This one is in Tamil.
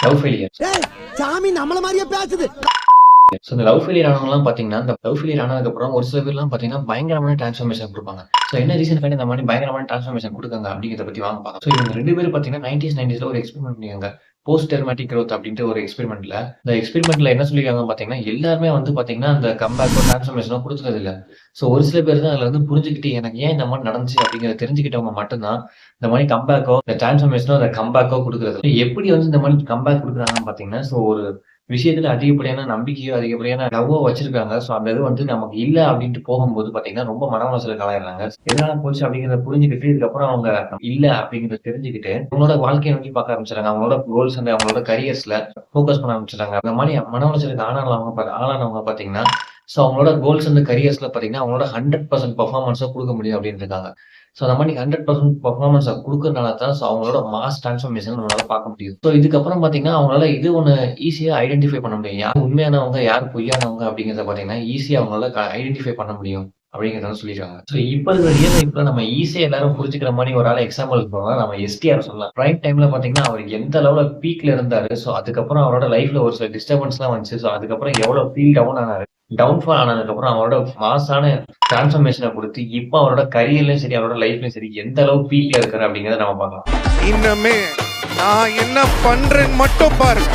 Love failure. சாமி நம்மள மாதிரியே பேசுது. ஸோ இந்த லவ் ஃபெயிலியர் ஆனவங்கலாம் பார்த்தீங்கன்னா, இந்த லவ் ஃபெயிலியர் ஆனதுக்கப்புறம் ஒரு சில பேர்லாம் பார்த்தீங்கன்னா, பயங்கரமான டிரான்ஸ்ஃபர்மேஷன் குடுப்பாங்க. ஸோ என்ன ரீசனுக்காண்டி இந்த மாரி பயங்கரமான டிரான்ஸ்ஃபர்மேஷன் குடுக்காங்க அப்படிங்கிறத பத்தி வாங்க பார்க்கலாம். ஸோ இவங்க 2 பேரும் பார்த்தீங்கன்னா 90ஸ்ல ஒரு எக்ஸ்பெரிமெண்ட் பண்ணியிருக்காங்க. போஸ்ட் டெர்மேட்டிக் குரோத் அப்படின்ட்டு ஒரு எக்ஸ்பெரிமெண்ட்ல. இந்த எக்ஸ்பெரிமெண்ட்ல என்ன சொல்லியிருக்காங்கன்னு பார்த்தீங்கன்னா, எல்லாருமே வந்து பார்த்தீங்கன்னா, அந்த கம்பேக்கோ, டிரான்ஸ்ஃபர்மேஷனோ குடுக்குறது இல்ல. ஸோ ஒரு சில பேர் தான் அதுல வந்து புரிஞ்சுகிட்டு, எனக்கு ஏன் இந்த மாரி நடந்துச்சு அப்படிங்கிறத தெரிஞ்சுக்கிட்டவங்க மட்டும் தான், இந்த மாரி கம்பேக்கோ, இந்த டிரான்ஸ்ஃபர்மேஷனோ, அந்த கம்பேக்கோ குடுக்குறது. எப்படி வந்து இந்த மாரி கம்பேக் குடுக்குறாங்கன்னு பார்த்தீங்கன்னா, ஸோ ஒரு விஷயத்துல அதிகப்படியான நம்பிக்கையோ, அதிகப்படியான லவ்வோ வச்சிருக்காங்க. ஸோ அந்த இது வந்து நமக்கு இல்ல அப்டின்ட்டு போகும்போது பார்த்தீங்கன்னா, ரொம்ப மன உளைச்சலுக்கு ஆளாயிடுறாங்க. எதனால போச்சு அப்டிங்கிறத புரிஞ்சுகிட்டு, இதுக்கப்புறம் அவங்க இல்ல அப்டிங்கிறத தெரிஞ்சுக்கிட்டு, அவங்களோட வாழ்க்கைய நோக்கி பார்க்க ஆரம்பிச்சுறாங்க. அவங்களோட கோல்ஸ் அண்ட் அவங்களோட கரியர்ஸ்ல ஃபோக்கஸ் பண்ண ஆரம்பிச்சுட்டாங்க. அந்த மாரி மன உளைச்சலுக்கு ஆளானவங்க பார்த்தீங்கன்னா, ஸோ அவங்களோட கோல்ஸ் அண்ட் கரியர்ஸ்ல பார்த்தீங்கன்னா, அவங்களோட 100% பெர்ஃபார்மன்ஸ குடுக்க முடியும் அப்டின்னு இருக்காங்க. ஸோ அந்த மாரி 100% பெர்ஃபார்மன்ஸ குடுக்கறனால தான் ஸோ அவங்களோட மாஸ் டிரான்ஸ்ஃபர்மேஷன் நம்மளால பார்க்க முடியுது. ஸோ இதுக்கப்புறம் பார்த்தீங்கன்னா, அவங்களால இது ஒண்ணு ஈஸியா ஐடென்டிஃபை பண்ண முடியும். யார் உண்மையானவங்க, யார் பொய்யானவங்க அப்படிங்கிறத பார்த்தீங்கன்னா, ஈஸியா அவங்களால ஐடென்டிஃபை பண்ண முடியும் அப்படிங்கிறத வந்து சொல்லியிருக்காங்க. ஸோ இப்ப இருக்கிற ரியல் லைஃப்ல நம்ம ஈஸியா எல்லாரும் புரிஞ்சுக்கிற மாரி ஒரு ஆள எக்ஸாம்பிள் சொல்லலாம். நம்ம எஸ்டிஆர் சொல்லலாம். பிரைம் டைம்ல பார்த்தீங்கன்னா, அவர் எந்த அளவுல பீக்ல இருந்தாரு. ஸோ அதுக்கப்புறம் அவரோட லைஃப்ல ஒரு சில டிஸ்டர்பன்ஸ்லாம் வந்துச்சு. ஸோ அதுக்கப்புறம் எவ்வளோ ஃபீல் டவுன் ஆனாரு. டவுன்ஃபால் ஆனதுக்கப்புறம் அவரோட மாஸான டிரான்ஸ்ஃபர்மேஷன குடுத்து, இப்ப அவரோட கரியர்லயும் சரி, அவரோட லைஃப்லயும் சரி, எந்த அளவு பீக்ல இருக்காரு அப்படிங்கிறத நம்ம பார்க்கலாம். இன்னமே நான் என்ன பண்றேன்னு மட்டும் பாருங்க.